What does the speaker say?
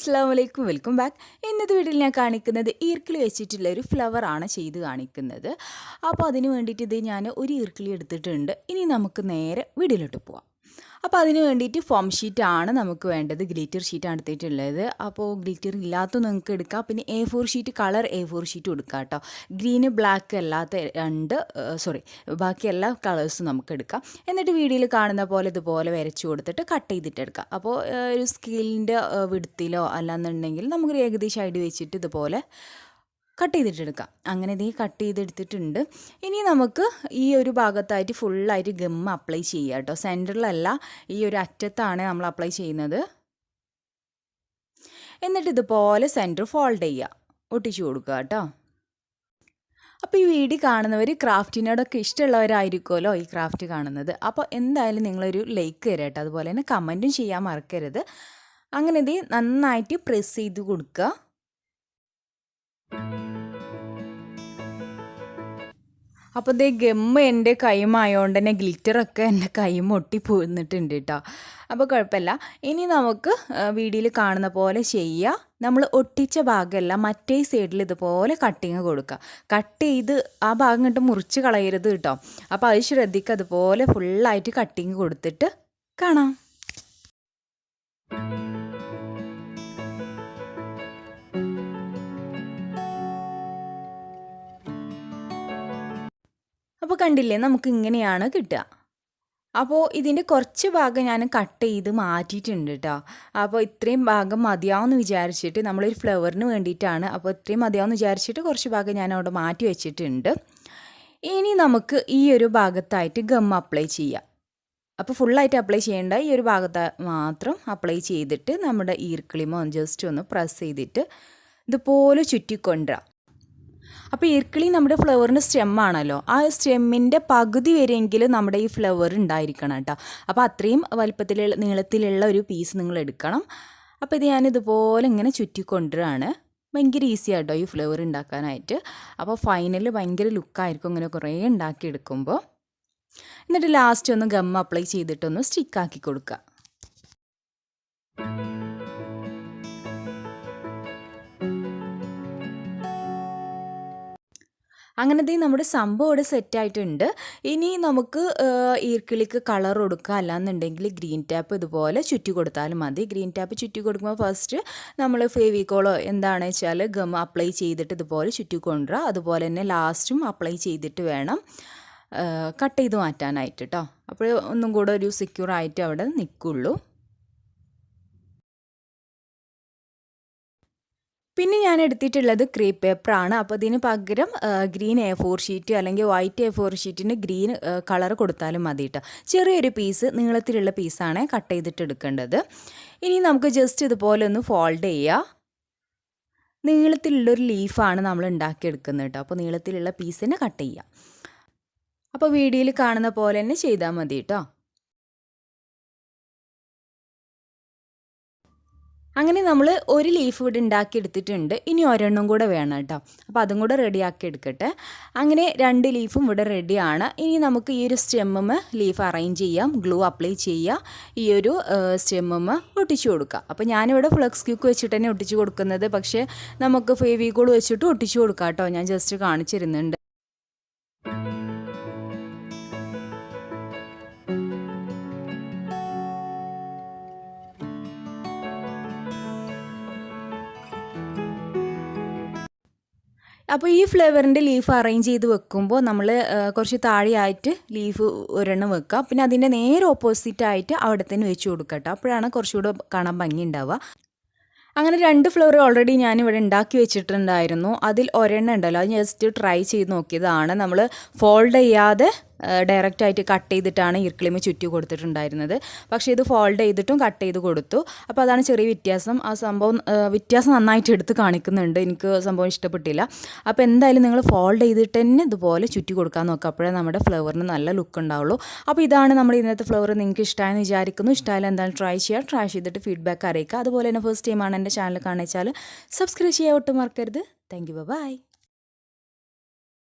അസ്സലാമു welcome back. ഇന്നത്തെ വീഡിയോയിൽ ഞാൻ കാണിക്കുന്നത് ഈർക്കിളി വെച്ചിട്ടുള്ള ഒരു ഫ്ലവറാണ് ചെയ്ത് കാണിക്കുന്നത്. അപ്പോൾ അതിന് വേണ്ടിയിട്ട് ഇത് ഞാൻ ഒരു ഈർക്കിളി എടുത്തിട്ടുണ്ട്. ഇനി നമുക്ക് നേരെ വീഡിയോയിലോട്ട് പോവാം. അപ്പോൾ അതിന് വേണ്ടിയിട്ട് ഫോം ഷീറ്റാണ് നമുക്ക് വേണ്ടത്. ഗ്ലിറ്റർ ഷീറ്റാണ് എടുത്തിട്ടുള്ളത്. അപ്പോൾ ഗ്ലിറ്റർ ഇല്ലാത്ത നിങ്ങൾക്ക് എടുക്കാം. പിന്നെ A4 ഷീറ്റ്, കളർ A4 ഷീറ്റും എടുക്കാം കേട്ടോ. ഗ്രീന് ബ്ലാക്ക് അല്ലാത്ത ബാക്കി എല്ലാ കളേഴ്സും നമുക്ക് എടുക്കാം. എന്നിട്ട് വീഡിയോയിൽ കാണുന്ന പോലെ ഇതുപോലെ വരച്ചു കൊടുത്തിട്ട് കട്ട് ചെയ്തിട്ടെടുക്കാം. അപ്പോൾ ഒരു സ്കെയിലിൻ്റെ വിഡ്ത്തിലോ അല്ലാന്നുണ്ടെങ്കിൽ നമുക്കൊരു ഏകദേശം ഐഡിയ വെച്ചിട്ട് ഇതുപോലെ കട്ട് ചെയ്തിട്ടെടുക്കാം. അങ്ങനെ ഇതേ കട്ട് ചെയ്തെടുത്തിട്ടുണ്ട്. ഇനി നമുക്ക് ഈ ഒരു ഭാഗത്തായിട്ട് ഫുള്ളായിട്ട് ഗം അപ്ലൈ ചെയ്യുക കേട്ടോ. സെൻറ്ററിലല്ല, ഈ ഒരു അറ്റത്താണ് നമ്മൾ അപ്ലൈ ചെയ്യുന്നത്. എന്നിട്ട് ഇതുപോലെ സെൻറ്റർ ഫോൾഡ് ചെയ്യുക, ഒട്ടിച്ചു കൊടുക്കുക കേട്ടോ. അപ്പോൾ ഈ വീഡിയോ കാണുന്നവർ ക്രാഫ്റ്റിനോടൊക്കെ ഇഷ്ടമുള്ളവരായിരിക്കുമല്ലോ ഈ ക്രാഫ്റ്റ് കാണുന്നത്. അപ്പോൾ എന്തായാലും നിങ്ങളൊരു ലൈക്ക് തരാം കേട്ടോ. അതുപോലെ തന്നെ കമൻറ്റും ചെയ്യാൻ മറക്കരുത്. അങ്ങനെ ഇത് നന്നായിട്ട് പ്രസ് ചെയ്ത് കൊടുക്കുക. അപ്പോൾ ദേ ഗമ്മ് എൻ്റെ കൈമായതുകൊണ്ട് തന്നെ ഗ്ലിറ്ററൊക്കെ എൻ്റെ കൈമ ഒട്ടിപ്പോന്നിട്ടുണ്ട് കേട്ടോ. അപ്പോൾ കുഴപ്പമില്ല. ഇനി നമുക്ക് വീഡിയോയിൽ കാണുന്ന പോലെ ചെയ്യുക. നമ്മൾ ഒട്ടിച്ച ഭാഗമല്ല, മറ്റേ സൈഡിൽ ഇതുപോലെ കട്ടിങ് കൊടുക്കുക. കട്ട് ചെയ്ത് ആ ഭാഗം കണ്ട് മുറിച്ച് കളയരുത് കേട്ടോ. അപ്പോൾ അത് ശ്രദ്ധിക്കുക. അതുപോലെ ഫുള്ളായിട്ട് കട്ടിങ് കൊടുത്തിട്ട് കാണാം. അപ്പോൾ കണ്ടില്ലേ, നമുക്ക് ഇങ്ങനെയാണ് കിട്ടുക. അപ്പോൾ ഇതിൻ്റെ കുറച്ച് ഭാഗം ഞാൻ കട്ട് ചെയ്ത് മാറ്റിയിട്ടുണ്ട് കേട്ടോ. അപ്പോൾ ഇത്രയും ഭാഗം മതിയാവുമെന്ന് വിചാരിച്ചിട്ട്, നമ്മളൊരു ഫ്ലവറിന് വേണ്ടിയിട്ടാണ്. അപ്പോൾ ഇത്രയും മതിയാവുമെന്ന് വിചാരിച്ചിട്ട് കുറച്ച് ഭാഗം ഞാൻ അവിടെ മാറ്റി വെച്ചിട്ടുണ്ട്. ഇനി നമുക്ക് ഈ ഒരു ഭാഗത്തായിട്ട് ഗം അപ്ലൈ ചെയ്യാം. അപ്പോൾ ഫുള്ളായിട്ട് അപ്ലൈ ചെയ്യേണ്ട, ഈ ഒരു ഭാഗത്ത് മാത്രം അപ്ലൈ ചെയ്തിട്ട് നമ്മുടെ ഈർക്കിളിമോ ജസ്റ്റ് ഒന്ന് പ്രസ് ചെയ്തിട്ട് ഇതുപോലെ ചുറ്റിക്കൊണ്ടുവരാം. അപ്പോൾ ഈർക്കിളി നമ്മുടെ ഫ്ലവറിൻ്റെ സ്റ്റെമ്മാണല്ലോ. ആ സ്റ്റെമ്മിൻ്റെ പകുതി വരെയെങ്കിലും നമ്മുടെ ഈ ഫ്ലവർ ഉണ്ടായിരിക്കണം കേട്ടോ. അപ്പോൾ അത്രയും വലുപ്പത്തിലുള്ള നീളത്തിലുള്ള ഒരു പീസ് നിങ്ങൾ എടുക്കണം. അപ്പോൾ ഇത് ഞാനിതുപോലെ ഇങ്ങനെ ചുറ്റിക്കൊണ്ടുവരാണ്. ഭയങ്കര ഈസി ആട്ടോ ഈ ഫ്ലവർ ഉണ്ടാക്കാനായിട്ട്. അപ്പോൾ ഫൈനലിൽ ഭയങ്കര ലുക്കായിരിക്കും ഇങ്ങനെ കുറേ ഉണ്ടാക്കിയെടുക്കുമ്പോൾ. എന്നിട്ട് ലാസ്റ്റ് ഒന്ന് ഗം അപ്ലൈ ചെയ്തിട്ടൊന്ന് സ്റ്റിക്കാക്കി കൊടുക്കുക. അങ്ങനത്തെ നമ്മുടെ സംഭവം ഇവിടെ സെറ്റായിട്ടുണ്ട്. ഇനി നമുക്ക് ഈർക്കിളിക്ക് കളർ കൊടുക്കുക. അല്ലാന്നുണ്ടെങ്കിൽ ഗ്രീൻ ടാപ്പ് ഇതുപോലെ ചുറ്റി കൊടുത്താലും മതി. ഗ്രീൻ ടാപ്പ് ചുറ്റി കൊടുക്കുമ്പോൾ ഫസ്റ്റ് നമ്മൾ ഫെവിക്കോളോ എന്താണെന്ന് വെച്ചാൽ ഗം അപ്ലൈ ചെയ്തിട്ട് ഇതുപോലെ ചുറ്റി കൊണ്ടുവരിക. അതുപോലെ തന്നെ ലാസ്റ്റും അപ്ലൈ ചെയ്തിട്ട് വേണം കട്ട് ചെയ്ത് മാറ്റാനായിട്ട് കേട്ടോ. അപ്പോൾ ഒന്നും കൂടെ ഒരു സെക്യൂർ ആയിട്ട് അവിടെ നിൽക്കുള്ളൂ. പിന്നെ ഞാൻ എടുത്തിട്ടുള്ളത് ക്രീപ്പ് പേപ്പറാണ്. അപ്പോൾ ഇതിന് പകരം ഗ്രീൻ A4 ഷീറ്റ് അല്ലെങ്കിൽ വൈറ്റ് A4 ഷീറ്റിന് ഗ്രീൻ കളർ കൊടുത്താലും മതി കേട്ടോ. ചെറിയൊരു പീസ് നീളത്തിലുള്ള പീസാണ് കട്ട് ചെയ്തിട്ട് എടുക്കേണ്ടത്. ഇനി നമുക്ക് ജസ്റ്റ് ഇതുപോലെ ഒന്ന് ഫോൾഡ് ചെയ്യുക. നീളത്തിലുള്ളൊരു ലീഫാണ് നമ്മൾ ഉണ്ടാക്കിയെടുക്കുന്നത് കേട്ടോ. അപ്പോൾ നീളത്തിലുള്ള പീസിനെ കട്ട് ചെയ്യുക. അപ്പോൾ വീഡിയോയിൽ കാണുന്ന പോലെ തന്നെ ചെയ്താൽ മതി കേട്ടോ. അങ്ങനെ നമ്മൾ ഒരു ലീഫ് ഇവിടെ ഉണ്ടാക്കിയെടുത്തിട്ടുണ്ട്. ഇനി ഒരെണ്ണം കൂടെ വേണം കേട്ടോ. അപ്പോൾ അതും കൂടെ റെഡിയാക്കി എടുക്കട്ടെ. അങ്ങനെ 2 ലീഫും ഇവിടെ റെഡിയാണ്. ഇനി നമുക്ക് ഈ ഒരു സ്റ്റെമ്മുമ്മ ലീഫ് അറേഞ്ച് ചെയ്യാം. ഗ്ലൂ അപ്ലൈ ചെയ്യുക. ഈ ഒരു സ്റ്റെമ്മുമ്മ ഒട്ടിച്ചു കൊടുക്കുക. അപ്പോൾ ഞാനിവിടെ ഫ്ലക്സ് ക്യൂക്ക് വെച്ചിട്ട് തന്നെ ഒട്ടിച്ചു കൊടുക്കുന്നത്. പക്ഷേ നമുക്ക് ഫെവിക്കോൾ വെച്ചിട്ട് ഒട്ടിച്ചു കൊടുക്കാം കേട്ടോ. ഞാൻ ജസ്റ്റ് കാണിച്ചിരുന്നുണ്ട്. അപ്പോൾ ഈ ഫ്ലേവറിൻ്റെ ലീഫ് അറേഞ്ച് ചെയ്ത് വെക്കുമ്പോൾ നമ്മൾ കുറച്ച് താഴെയായിട്ട് ലീഫ് ഒരെണ്ണം വെക്കുക. പിന്നെ അതിൻ്റെ നേരെ ഓപ്പോസിറ്റായിട്ട് അവിടെ തന്നെ വെച്ച് കൊടുക്കുക കേട്ടോ. അപ്പോഴാണ് കുറച്ചുകൂടെ കാണാൻ ഭംഗി ഉണ്ടാവുക. അങ്ങനെ 2 ഫ്ലവർ ഓൾറെഡി ഞാനിവിടെ ഉണ്ടാക്കി വെച്ചിട്ടുണ്ടായിരുന്നു. അതിൽ ഒരെണ്ണം ഉണ്ടല്ലോ, അത് ജസ്റ്റ് ട്രൈ ചെയ്ത് നോക്കിയതാണ്. നമ്മൾ ഫോൾഡ് ചെയ്യാതെ ഡയറക്റ്റായിട്ട് കട്ട് ചെയ്തിട്ടാണ് ഈർക്കിളിമ ചുറ്റി കൊടുത്തിട്ടുണ്ടായിരുന്നത്. പക്ഷേ ഇത് ഫോൾഡ് ചെയ്തിട്ടും കട്ട് ചെയ്ത് കൊടുത്തു. അപ്പോൾ അതാണ് ചെറിയ വ്യത്യാസം. ആ സംഭവം വ്യത്യാസം നന്നായിട്ട് എടുത്ത് കാണിക്കുന്നുണ്ട്. എനിക്ക് സംഭവം ഇഷ്ടപ്പെട്ടില്ല. അപ്പോൾ എന്തായാലും നിങ്ങൾ ഫോൾഡ് ചെയ്തിട്ട് തന്നെ ഇതുപോലെ ചുറ്റി കൊടുക്കാൻ നോക്കുക. അപ്പോഴേ നമ്മുടെ ഫ്ലവറിന് നല്ല ലുക്ക് ഉണ്ടാവുള്ളൂ. അപ്പോൾ ഇതാണ് നമ്മുടെ ഇന്നത്തെ ഫ്ലവർ. നിങ്ങൾക്ക് ഇഷ്ടമായെന്ന് വിചാരിക്കുന്നു. ഇഷ്ടമായാലും എന്തായാലും ട്രൈ ചെയ്യുക. ട്രൈ ചെയ്തിട്ട് ഫീഡ്ബാക്ക് അറിയിക്കുക. അതുപോലെ തന്നെ ഫസ്റ്റ് ടൈമാണ് എൻ്റെ ചാനൽ കാണിച്ചാൽ സബ്സ്ക്രൈബ് ചെയ്യാൻ ഒട്ടും മറക്കരുത്. Thank you. ബൈ.